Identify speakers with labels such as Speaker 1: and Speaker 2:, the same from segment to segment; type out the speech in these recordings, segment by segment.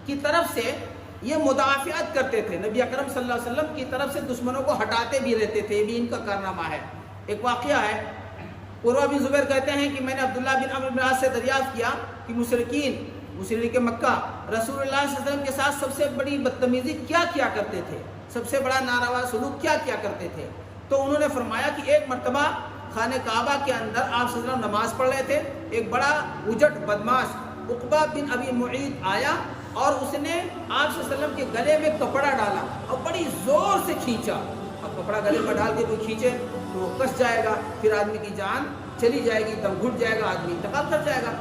Speaker 1: کی طرف سے یہ مدافعت کرتے تھے، نبی اکرم صلی اللہ علیہ وسلم کی طرف سے دشمنوں کو ہٹاتے بھی رہتے تھے، یہ بھی ان کا کارنامہ ہے۔ ایک واقعہ ہے، عروہ بن زبیر کہتے ہیں کہ میں نے عبداللہ بن عمرو بن عاص سے دریافت کیا کہ مشرک مکہ رسول اللہ صلی اللہ علیہ وسلم کے ساتھ سب سے بڑی بدتمیزی کیا کیا کرتے تھے، سب سے بڑا ناروا سلوک کیا کیا کرتے تھے؟ تو انہوں نے فرمایا کہ ایک مرتبہ خانہ کعبہ کے اندر آپ صلی اللہ علیہ وسلم نماز پڑھ رہے تھے، ایک بڑا اجٹ بدماش عقبہ بن ابی معیط آیا اور اس نے آپ صلی اللہ علیہ وسلم کے گلے میں کپڑا ڈالا اور بڑی زور سے کھینچا۔ اب کپڑا گلے میں ڈال کے کوئی کھینچے تو وہ کس جائے گا، پھر آدمی کی جان چلی جائے گی، دم گھٹ جائے گا، آدمی انتقال کر جائے گا۔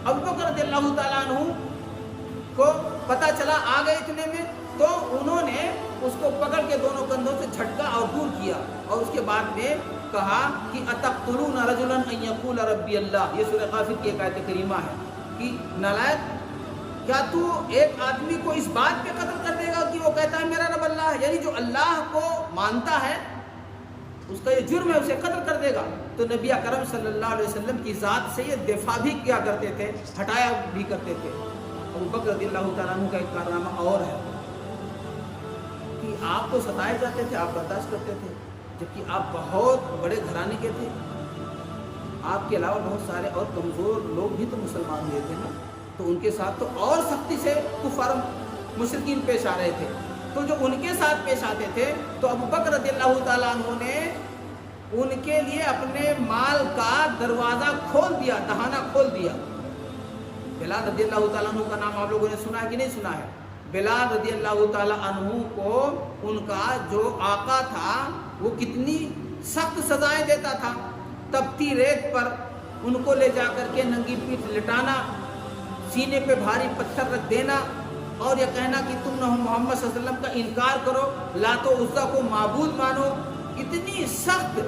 Speaker 1: ابو بکر رضی اللہ تعالیٰ عنہ کو پتہ چلا، آ گئے اتنے میں، تو انہوں نے اس کو پکڑ کے دونوں کندھوں سے جھٹکا اور دور کیا، اور اس کے بعد میں کہا کہ اتقتلون رجلا ان یقول ربی اللہ، یہ سورہ غافر کی ایک آیت کریمہ ہے کہ نالائق، کیا تو ایک آدمی کو اس بات پہ قتل کر دے گا کہ وہ کہتا ہے میرا رب اللہ ہے، یعنی جو اللہ کو مانتا ہے اس کا یہ جرم ہے، اسے قتل کر دے گا۔ تو نبی اکرم صلی اللہ علیہ وسلم کی ذات سے یہ دفاع بھی کیا کرتے تھے، ہٹایا بھی کرتے تھے۔ ابو بکر رضی اللہ تعالیٰ عنہ کا ایک کارنامہ اور ہے کہ آپ تو ستائے جاتے تھے، آپ برداشت کرتے تھے، جبکہ آپ بہت بڑے گھرانے کے تھے، آپ کے علاوہ بہت سارے اور کمزور لوگ بھی تو مسلمان ہوئے تھے نا، تو ان کے ساتھ تو اور سختی سے کفار مشرکین پیش آ رہے تھے، تو جو ان کے ساتھ پیش آتے تھے تو ابو بکر رضی اللہ تعالیٰ عنہ نے ان کے لیے اپنے مال کا دروازہ کھول دیا، دہانہ کھول دیا۔ بلال رضی اللہ تعالیٰ عنہ کا نام آپ لوگوں نے سنا ہے کہ نہیں سنا ہے؟ بلال رضی اللہ تعالیٰ عنہ کو ان کا جو آقا تھا وہ کتنی سخت سزائیں دیتا تھا، تپتی ریت پر ان کو لے جا کر کے ننگی پیٹھ لٹانا، سینے پہ بھاری پتھر رکھ دینا، اور یہ کہنا کہ تم نہ محمد صلی اللہ علیہ وسلم کا انکار کرو، لات و عزیٰ کو معبود مانو۔ اتنی سخت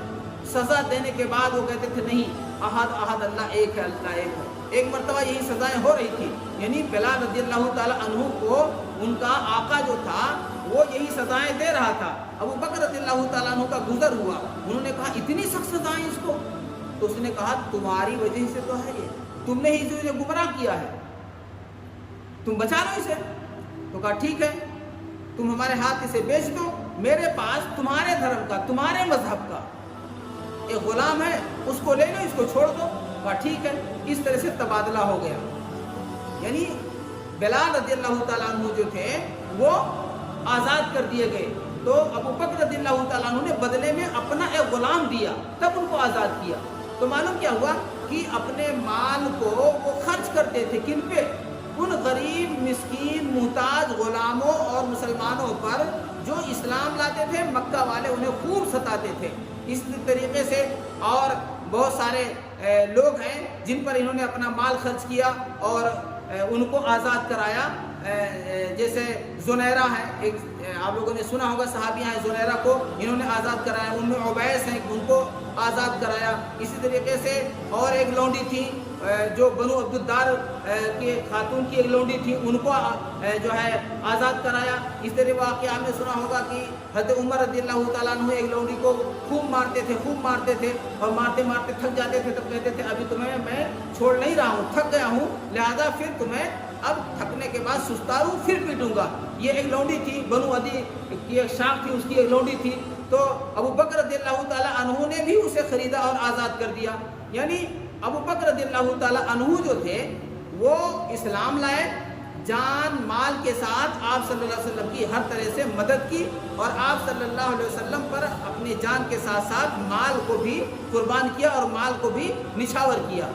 Speaker 1: سزا دینے کے بعد وہ کہتے تھے نہیں، احد احد، اللہ ایک ہے، اللہ ایک ہے۔ ایک مرتبہ یہی سزائیں ہو رہی تھی، یعنی بلال رضی اللہ تعالیٰ عنہ کو ان کا آقا جو تھا وہ یہی سزائیں دے رہا تھا۔ ابو بکر رضی اللہ تعالیٰ عنہ کا گزر ہوا، انہوں نے کہا اتنی سخت سزائیں اس کو، تو اس نے کہا تمہاری وجہ سے تو ہے، یہ تم نے ہی اسے گمراہ کیا ہے، تم بچا لو اسے۔ تو کہا ٹھیک ہے، تم ہمارے ہاتھ اسے بیچ دو، میرے پاس تمہارے دھرم کا، تمہارے مذہب کا ایک غلام ہے، اس کو لے لو، اس کو چھوڑ دو۔ کہا ٹھیک ہے، اس طرح سے تبادلہ ہو گیا، یعنی بلال رضی اللہ تعالیٰ عنہ جو تھے وہ آزاد کر دیے گئے، تو ابو بکر رضی اللہ تعالیٰ عنہ نے بدلے میں اپنا ایک غلام دیا، تب ان کو آزاد کیا۔ تو معلوم کیا ہوا کہ اپنے مال کو وہ خرچ کرتے تھے کن پہ؟ ان غریب مسکین محتاج غلاموں اور مسلمانوں پر جو اسلام لاتے تھے، مکہ والے انہیں خوب ستاتے تھے۔ اس طریقے سے اور بہت سارے لوگ ہیں جن پر انہوں نے اپنا مال خرچ کیا اور ان کو آزاد کرایا، جیسے زنیرہ ہے، ایک آپ لوگوں نے سنا ہوگا، صحابیہ ہیں، زنیرہ کو انہوں نے آزاد کرایا، ان میں عبیس ہیں، ان کو آزاد کرایا۔ اسی طریقے سے اور ایک لونڈی تھی جو بنو عبدالدار کے خاتون کی ایک لونڈی تھی، ان کو جو ہے آزاد کرایا۔ اس طرح واقعہ آپ نے سنا ہوگا کہ حضرت عمر رضی اللہ تعالیٰ عنہ ایک لونڈی کو خوب مارتے تھے اور مارتے مارتے تھک جاتے تھے، تب کہتے تھے ابھی تمہیں میں چھوڑ نہیں رہا ہوں، تھک گیا ہوں، لہذا پھر تمہیں اب تھکنے کے بعد سستاروں پھر پیٹوں گا۔ یہ ایک لونڈی تھی، بنو عدی کی ایک شاخ تھی، اس کی ایک لونڈی تھی، تو ابو بکر رضی اللہ تعالیٰ عنہ نے بھی اسے خریدا اور آزاد کر دیا۔ یعنی ابو بکر رضی اللہ تعالیٰ عنہ جو تھے وہ اسلام لائے، جان مال کے ساتھ آپ صلی اللہ علیہ وسلم کی ہر طرح سے مدد کی، اور آپ صلی اللہ علیہ وسلم پر اپنی جان کے ساتھ ساتھ مال کو بھی قربان کیا اور مال کو بھی نچھاور کیا۔